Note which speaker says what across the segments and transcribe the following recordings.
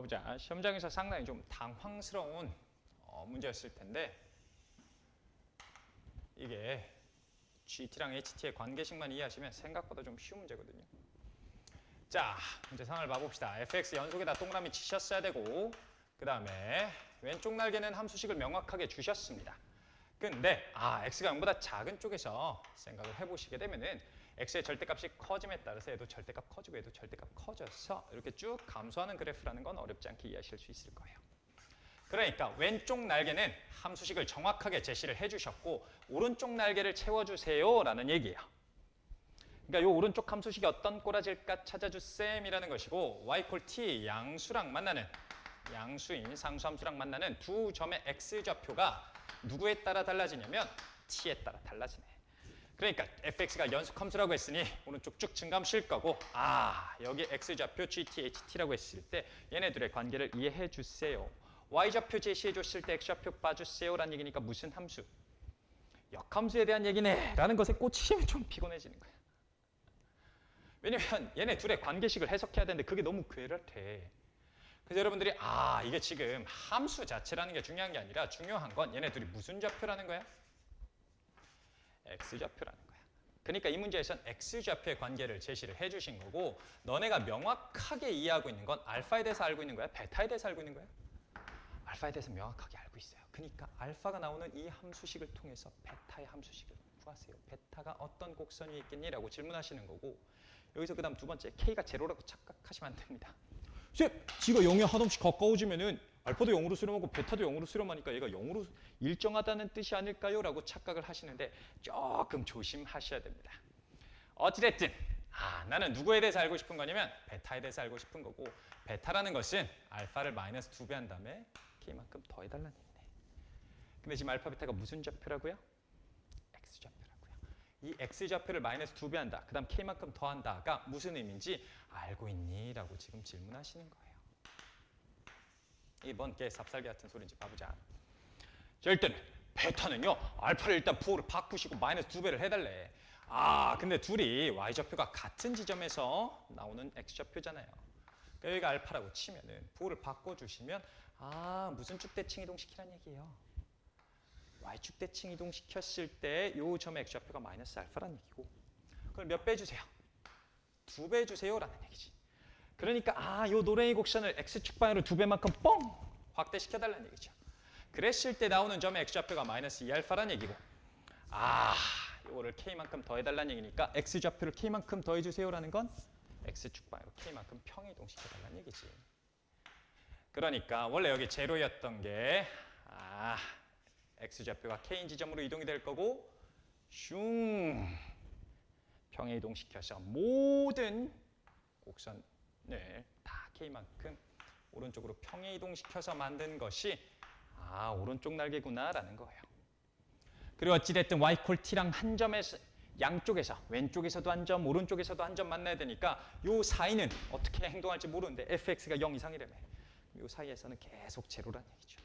Speaker 1: 봐보자. 시험장에서 상당히 좀 당황스러운 문제였을 텐데 이게 GT랑 HT의 관계식만 이해하시면 생각보다 좀 쉬운 문제거든요. 자, 문제 상황을 봐봅시다. fx 연속에다 동그라미 치셨어야 되고 그 다음에 왼쪽 날개는 함수식을 명확하게 주셨습니다. 근데 x가 0보다 작은 쪽에서 생각을 해보시게 되면은 x의 절대값이 커짐에 따라서 얘도 절대값 커지고 얘도 절대값 커져서 이렇게 쭉 감소하는 그래프라는 건 어렵지 않게 이해하실 수 있을 거예요. 그러니까 왼쪽 날개는 함수식을 정확하게 제시를 해주셨고 오른쪽 날개를 채워주세요 라는 얘기예요. 그러니까 이 오른쪽 함수식이 어떤 꼬라질까 찾아주셈이라는 것이고 y 콜 t 양수랑 만나는 양수인 상수함수랑 만나는 두 점의 x좌표가 누구에 따라 달라지냐면 t에 따라 달라지네. 그러니까 fx가 연속함수라고 했으니 오른쪽 쭉 증가함수일 거고 여기 x좌표 gt, ht라고 했을 때 얘네들의 관계를 이해해 주세요. y좌표 제시해 줬을 때 x좌표 봐주세요 라는 얘기니까 무슨 함수? 역함수에 대한 얘기네 라는 것에 꽂히시면 좀 피곤해지는 거야. 왜냐면 얘네 둘의 관계식을 해석해야 되는데 그게 너무 괴랄해. 그래서 여러분들이 이게 지금 함수 자체라는 게 중요한 게 아니라 중요한 건 얘네 둘이 무슨 좌표라는 거야? x좌표라는 거야. 그러니까 이 문제에선 x좌표의 관계를 제시를 해주신 거고 너네가 명확하게 이해하고 있는 건 알파에 대해서 알고 있는 거야? 베타에 대해서 알고 있는 거야? 알파에 대해서 명확하게 알고 있어요. 그러니까 알파가 나오는 이 함수식을 통해서 베타의 함수식을 구하세요. 베타가 어떤 곡선 위에 있겠니라고 질문하시는 거고 여기서 그 다음 두 번째 k가 제로라고 착각하시면 안 됩니다. 쌤, 지가 0에 하나씩 가까워지면은 알파도 0으로 수렴하고 베타도 0으로 수렴하니까 얘가 0으로 일정하다는 뜻이 아닐까요? 라고 착각을 하시는데 조금 조심하셔야 됩니다. 어찌됐든 나는 누구에 대해서 알고 싶은 거냐면 베타에 대해서 알고 싶은 거고 베타라는 것은 알파를 마이너스 2배 한 다음에 k만큼 더해달라는 얘기네. 근데 지금 알파 베타가 무슨 좌표라고요? x좌표라고요. 이 x좌표를 마이너스 2배 한다. 그 다음 k만큼 더한다가 무슨 의미인지 알고 있니? 라고 지금 질문하시는 거예요. 이게 뭔 개 삽살개 같은 소리인지 봐보자. 자, 일단 베타는요. 알파를 일단 부호를 바꾸시고 마이너스 2배를 해달래. 근데 둘이 y좌표가 같은 지점에서 나오는 x좌표잖아요. 그러니까 여기가 알파라고 치면은 부호를 바꿔주시면 무슨 쭉대칭 이동시키라는 얘기예요. y축 대칭 이동시켰을 때 이 점의 x좌표가 마이너스 알파라는 얘기고 그걸 몇 배 주세요? 2배 해주세요 라는 얘기지. 그러니까 이 노랭이 곡선을 x축 방향으로 2배만큼 뻥 확대시켜달라는 얘기죠. 그랬을 때 나오는 점의 x좌표가 마이너스 2알파라는 얘기고 이거를 k만큼 더해달라는 얘기니까 x좌표를 k만큼 더해주세요 라는 건 x축 방향으로 k만큼 평행 이동시켜달라는 얘기지. 그러니까 원래 여기 제로였던 게 x좌표가 k인 지점으로 이동이 될 거고 슝 평행 이동시켜서 모든 곡선을 다 k만큼 오른쪽으로 평행 이동시켜서 만든 것이 오른쪽 날개구나 라는 거예요. 그리고 어찌됐든 y 콜 t랑 한 점에서 양쪽에서 왼쪽에서도 한 점 오른쪽에서도 한 점 만나야 되니까 요 사이는 어떻게 행동할지 모르는데 fx가 0 이상이라며 요 사이에서는 계속 제로란 얘기죠.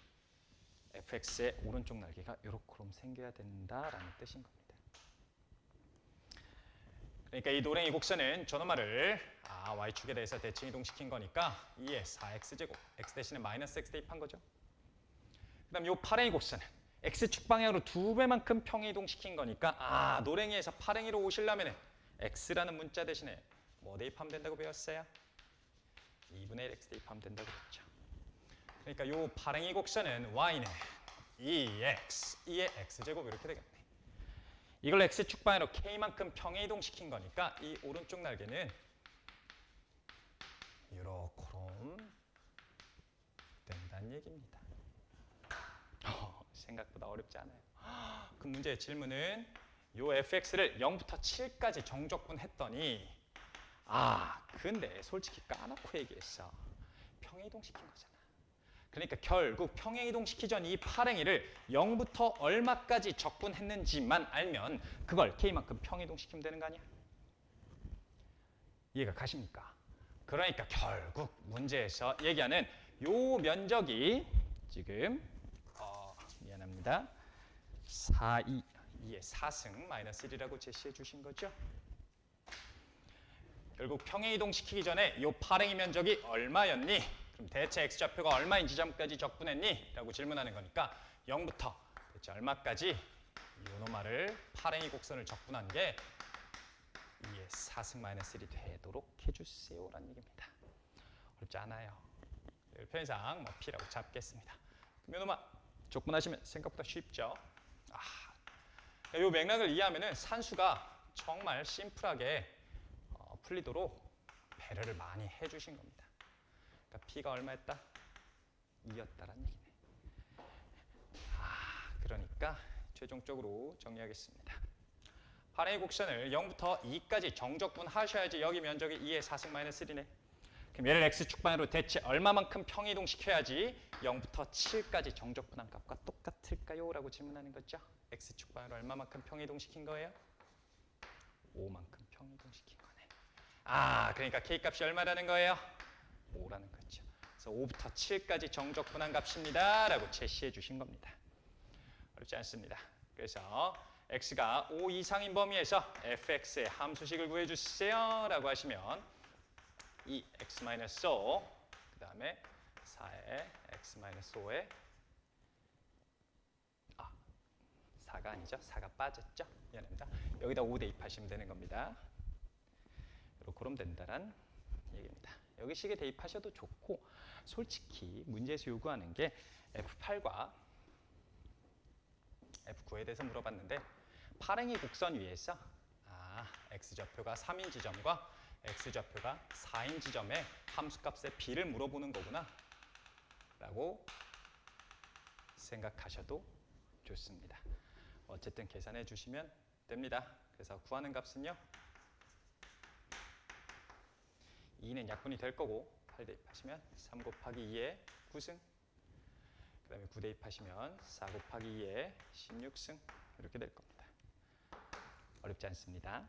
Speaker 1: fx의 오른쪽 날개가 요렇게 생겨야 된다라는 뜻인 겁니다. 그러니까 이 노랭이 곡선은 저놈아를 y축에 대해서 대칭 이동시킨 거니까 2의 4x제곱 x 대신에 마이너스 x 대입한 거죠. 그 다음 요 파랭이 곡선은 x축 방향으로 2배만큼 평행 이동시킨 거니까 노랭이에서 파랭이로 오시려면 x라는 문자 대신에 뭐 대입하면 된다고 배웠어요? 2분의 1 x 대입하면 된다고 했죠. 그러니까 요 파랭이 곡선은 y는 2x, 2의 x제곱 이렇게 되겠네. 이걸 x축 방향으로 k만큼 평행 이동시킨 거니까 이 오른쪽 날개는 요렇게 된다는 얘기입니다. 생각보다 어렵지 않아요. 그 문제의 질문은 요 fx를 0부터 7까지 정적분 했더니 근데 솔직히 까놓고 얘기했어. 평행 이동시킨 거잖아. 그러니까 결국 평행 이동시키기 전 이 파랭이를 0부터 얼마까지 적분했는지만 알면 그걸 k만큼 평행 이동시키면 되는 거 아니야? 이해가 가십니까? 그러니까 결국 문제에서 얘기하는 요 면적이 지금 미안합니다. 2의 4승 마이너스 1이라고 제시해 주신 거죠. 결국 평행 이동시키기 전에 요 파랭이 면적이 얼마였니? 그럼 대체 x좌표가 얼마인 지점까지 적분했니? 라고 질문하는 거니까 0부터 대체 얼마까지 요노말을 파랭이 곡선을 적분한 게 2의 4승 마이너스 1이 되도록 해주세요 라는 얘기입니다. 어렵지 않아요. 편의상 뭐 P라고 잡겠습니다. 요노말 적분하시면 생각보다 쉽죠. 이 맥락을 이해하면 산수가 정말 심플하게 풀리도록 배려를 많이 해주신 겁니다. 그러니까 P가 얼마였다? 2였다라는 얘기네. 그러니까 최종적으로 정리하겠습니다. 파랭이 곡선을 0부터 2까지 정적분 하셔야지 여기 면적이 2의 4승 마이너스 1이네. 그럼 얘를 x축방으로 대체 얼마만큼 평이동시켜야지 0부터 7까지 정적분한 값과 똑같을까요? 라고 질문하는 거죠. x축방으로 얼마만큼 평이동시킨 거예요? 5만큼 평이동시킨 거네. 그러니까 k값이 얼마라는 거예요? 5라는 거죠. 그래서 5부터 7까지 정적분한 값입니다. 라고 제시해 주신 겁니다. 어렵지 않습니다. 그래서 x가 5 이상인 범위에서 fx의 함수식을 구해주세요. 라고 하시면 이 x-5, 그 다음에 4의 x-5에 4가 아니죠. 4가 빠졌죠. 미안합니다. 여기다 5 대입하시면 되는 겁니다. 그럼 된다란 얘기입니다. 여기 식에 대입하셔도 좋고 솔직히 문제에서 요구하는 게 F8과 F9에 대해서 물어봤는데 파랭이 곡선 위에서 x좌표가 3인 지점과 x좌표가 4인 지점의 함수값의 비를 물어보는 거구나 라고 생각하셔도 좋습니다. 어쨌든 계산해 주시면 됩니다. 그래서 구하는 값은요 2는 약분이 될 거고 8 대입하시면 3 곱하기 2의 9승, 그 다음에 9 대입하시면 4 곱하기 2의 16승 이렇게 될 겁니다. 어렵지 않습니다.